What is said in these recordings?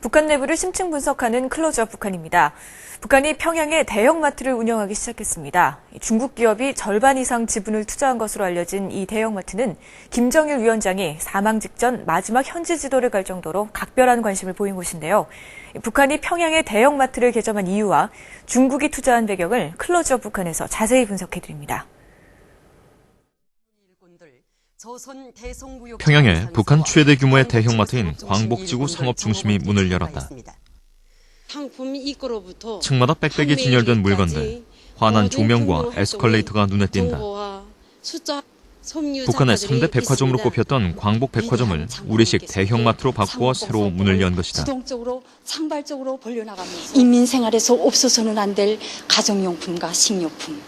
북한 내부를 심층 분석하는 클로즈업 북한입니다. 북한이 평양에 대형마트를 운영하기 시작했습니다. 중국 기업이 절반 이상 지분을 투자한 것으로 알려진 이 대형마트는 김정일 위원장이 사망 직전 마지막 현지 지도를 갈 정도로 각별한 관심을 보인 곳인데요. 북한이 평양에 대형마트를 개점한 이유와 중국이 투자한 배경을 클로즈업 북한에서 자세히 분석해드립니다. 평양에 북한 최대 규모의 대형마트인 광복지구 상업중심이 문을 열었다. 층마다 빽빽이 진열된 물건들, 환한 조명과 에스컬레이터가 눈에 띈다. 북한의 3대 백화점으로 꼽혔던 광복백화점을 우리식 대형마트로 바꾸어 새로 문을 연 것이다. 상발적으로 벌려나가면서 인민 생활에서 없어서는 안 될 가정용품과 식료품,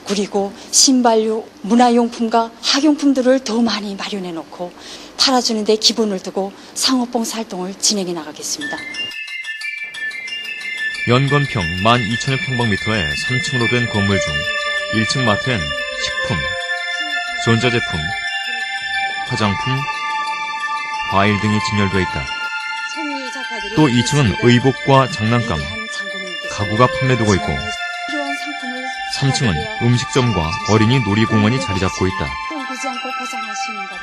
그리고 신발류, 문화용품과 학용품들을 더 많이 마련해놓고 팔아주는 데 기본을 두고 상업봉사 활동을 진행해 나가겠습니다. 연건평 12,000여 평방미터의 3층으로 된 건물 중 1층 마트엔 식품, 전자제품, 화장품, 과일 등이 진열돼 있다. 또 2층은 의복과 장난감, 가구가 판매되고 있고 3층은 음식점과 어린이 놀이공원이 자리 잡고 있다.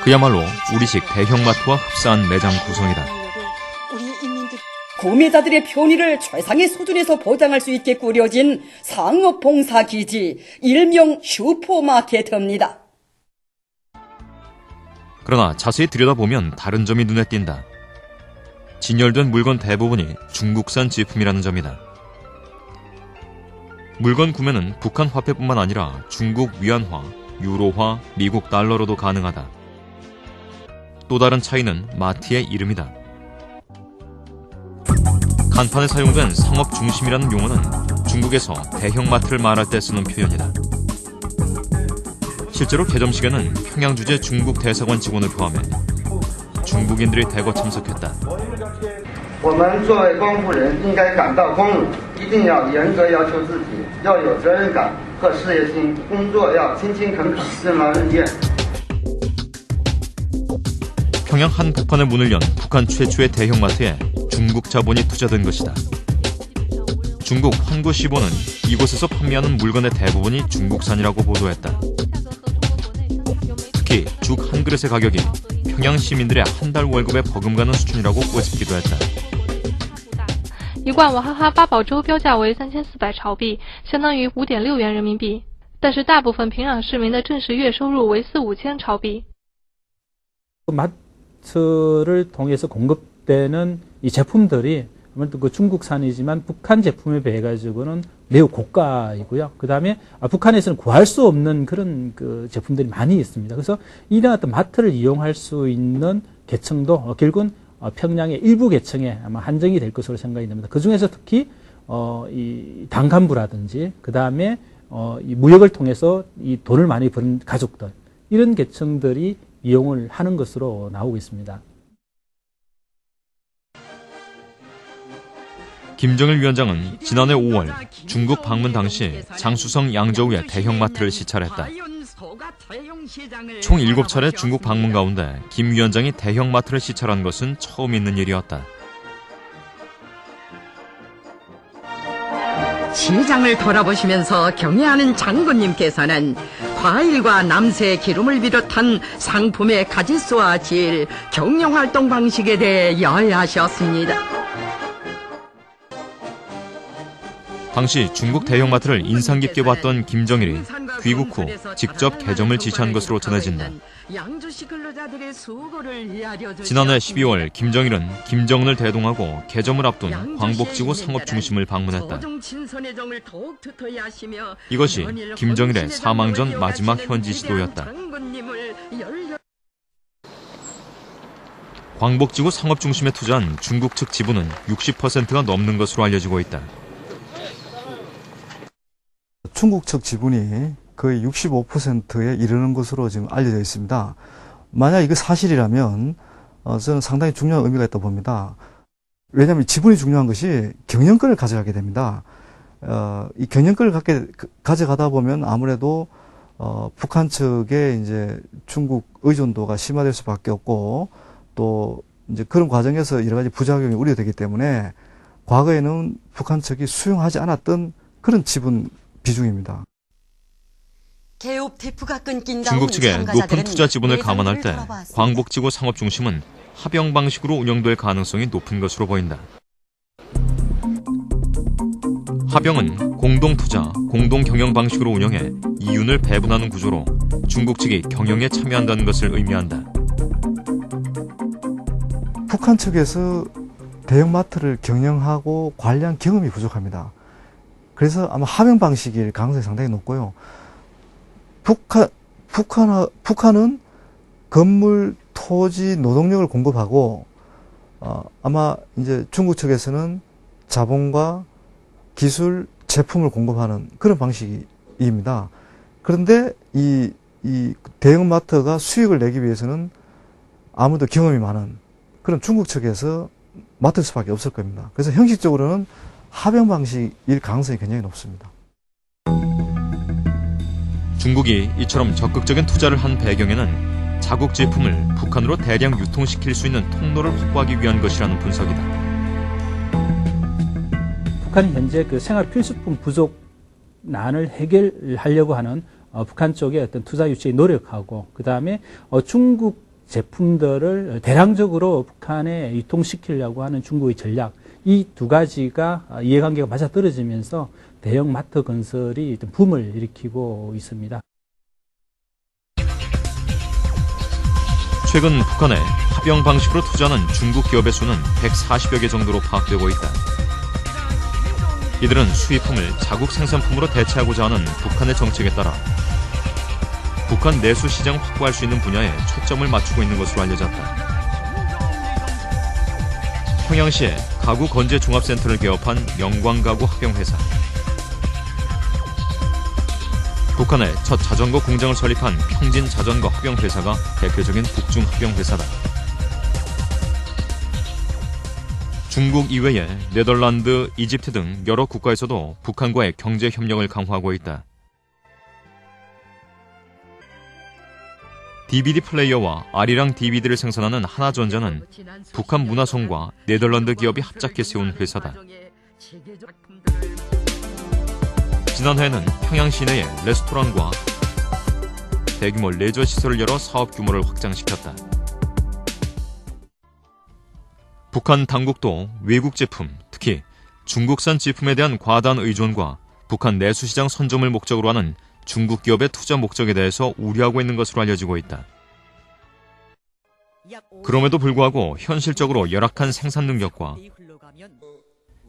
그야말로 우리식 대형마트와 흡사한 매장 구성이다. 구매자들의 편의를 최상의 수준에서 보장할 수 있게 꾸려진 상업봉사기지, 일명 슈퍼마켓입니다. 그러나 자세히 들여다보면 다른 점이 눈에 띈다. 진열된 물건 대부분이 중국산 제품이라는 점이다. 물건 구매는 북한 화폐뿐만 아니라 중국 위안화, 유로화, 미국 달러로도 가능하다. 또 다른 차이는 마트의 이름이다. 간판에 사용된 상업중심이라는 용어는 중국에서 대형마트를 말할 때 쓰는 표현이다. 실제로 개점식에는 평양 주재 중국 대사관 직원을 포함해 중국인들이 대거 참석했다. 我们作为光复人应该感到光荣，一定要严格要求自己，要有责任感和事业心，工作要勤勤恳恳，任劳任怨。 평양 한복판의 문을 연 북한 최초의 대형마트에 중국 자본이 투자된 것이다. 중국 환구시보는 이곳에서 판매하는 물건의 대부분이 중국산이라고 보도했다. 특히 죽 한 그릇의 가격이 평양 시민들의 한 달 월급에 버금가는 수준이라고 꼬집기도 했다. 一罐娃哈哈八宝粥标价为3400朝币，相当于5.6元人民币。但是大部分平壤市民的正式月收入为4、5千朝币。 마트를 통해서 공급되는 이 제품들이 아무래도 그 중국산이지만 북한 제품에 비해 가지고는 매우 고가이고요. 그 다음에 북한에서는 구할 수 없는 그런 그 제품들이 많이 있습니다. 그래서 이런 어떤 마트를 이용할 수 있는 계층도 결국은 평양의 일부 계층에 아마 한정이 될 것으로 생각이 됩니다. 그 중에서 특히 이 단간부라든지 그 다음에 이 무역을 통해서 이 돈을 많이 버는 가족들 이런 계층들이 이용을 하는 것으로 나오고 있습니다. 김정일 위원장은 지난해 5월 중국 방문 당시 장쑤성 양저우의 대형마트를 시찰했다. 총 7차례 중국 방문 가운데 김 위원장이 대형마트를 시찰한 것은 처음 있는 일이었다. 시장을 돌아보시면서 경애하는 장군님께서는 과일과 남새, 기름을 비롯한 상품의 가짓수와 질, 경영활동 방식에 대해 여야하셨습니다. 당시 중국 대형마트를 인상 깊게 봤던 김정일이 귀국 후 직접 개점을 지시한 것으로 전해진다. 지난해 12월 김정일은 김정은을 대동하고 개점을 앞둔 광복지구 상업중심을 방문했다. 이것이 김정일의 사망 전 마지막 현지 지도였다. 광복지구 상업중심에 투자한 중국 측 지분은 60%가 넘는 것으로 알려지고 있다. 중국 측 지분이 거의 65%에 이르는 것으로 지금 알려져 있습니다. 만약 이게 사실이라면 저는 상당히 중요한 의미가 있다고 봅니다. 왜냐하면 지분이 중요한 것이 경영권을 가져가게 됩니다. 이 경영권을 가져가다 보면 아무래도 북한 측에 이제 중국 의존도가 심화될 수밖에 없고 또 이제 그런 과정에서 여러 가지 부작용이 우려되기 때문에 과거에는 북한 측이 수용하지 않았던 그런 지분 비중입니다. 중국 측의 높은 투자 지분을 감안할 때 광복지구 상업중심은 합영 방식으로 운영될 가능성이 높은 것으로 보인다. 합영은 공동투자, 공동경영 방식으로 운영해 이윤을 배분하는 구조로 중국 측이 경영에 참여한다는 것을 의미한다. 북한 측에서 대형마트를 경영하고 관리한 경험이 부족합니다. 그래서 아마 합영 방식일 가능성이 상당히 높고요. 북한은 건물, 토지, 노동력을 공급하고 아마 이제 중국 측에서는 자본과 기술, 제품을 공급하는 그런 방식입니다. 그런데 이 대형마트가 수익을 내기 위해서는 아무도 경험이 많은 그런 중국 측에서 맡을 수밖에 없을 겁니다. 그래서 형식적으로는 합영 방식일 가능성이 굉장히 높습니다. 중국이 이처럼 적극적인 투자를 한 배경에는 자국 제품을 북한으로 대량 유통시킬 수 있는 통로를 확보하기 위한 것이라는 분석이다. 북한이 현재 그 생활 필수품 부족난을 해결하려고 하는 북한 쪽의 어떤 투자 유치에 노력하고, 그 다음에 중국 제품들을 대량적으로 북한에 유통시키려고 하는 중국의 전략, 이 두 가지가 이해관계가 맞아떨어지면서 대형 마트 건설이 붐을 일으키고 있습니다. 최근 북한에 합영 방식으로 투자하는 중국 기업의 수는 140여 개 정도로 파악되고 있다. 이들은 수입품을 자국 생산품으로 대체하고자 하는 북한의 정책에 따라 북한 내수 시장 확보할 수 있는 분야에 초점을 맞추고 있는 것으로 알려졌다. 평양시에 가구 건재 종합센터를 개업한 영광가구 합영회사. 북한의 첫 자전거 공장을 설립한 평진 자전거 합영회사가 대표적인 북중 합영회사다. 중국 이외에 네덜란드, 이집트 등 여러 국가에서도 북한과의 경제 협력을 강화하고 있다. DVD 플레이어와 아리랑 DVD를 생산하는 하나전자는 북한 문화성과 네덜란드 기업이 합작해 세운 회사다. 지난해에는 평양 시내에 레스토랑과 대규모 레저 시설을 열어 사업 규모를 확장시켰다. 북한 당국도 외국 제품, 특히 중국산 제품에 대한 과다한 의존과 북한 내수시장 선점을 목적으로 하는 중국 기업의 투자 목적에 대해서 우려하고 있는 것으로 알려지고 있다. 그럼에도 불구하고 현실적으로 열악한 생산 능력과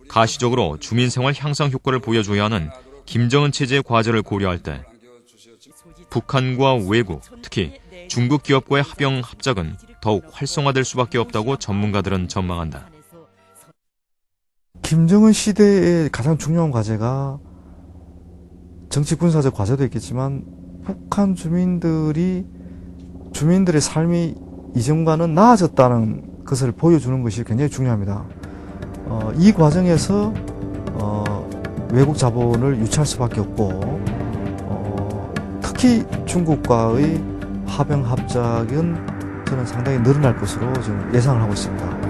가시적으로 주민생활 향상 효과를 보여줘야 하는 김정은 체제의 과제를 고려할 때 북한과 외국, 특히 중국 기업과의 합영 합작은 더욱 활성화될 수밖에 없다고 전문가들은 전망한다. 김정은 시대의 가장 중요한 과제가 정치 군사적 과제도 있겠지만 북한 주민들의 삶이 이전과는 나아졌다는 것을 보여주는 것이 굉장히 중요합니다. 이 과정에서 외국 자본을 유치할 수밖에 없고 특히 중국과의 합영 합작은 저는 상당히 늘어날 것으로 지금 예상을 하고 있습니다.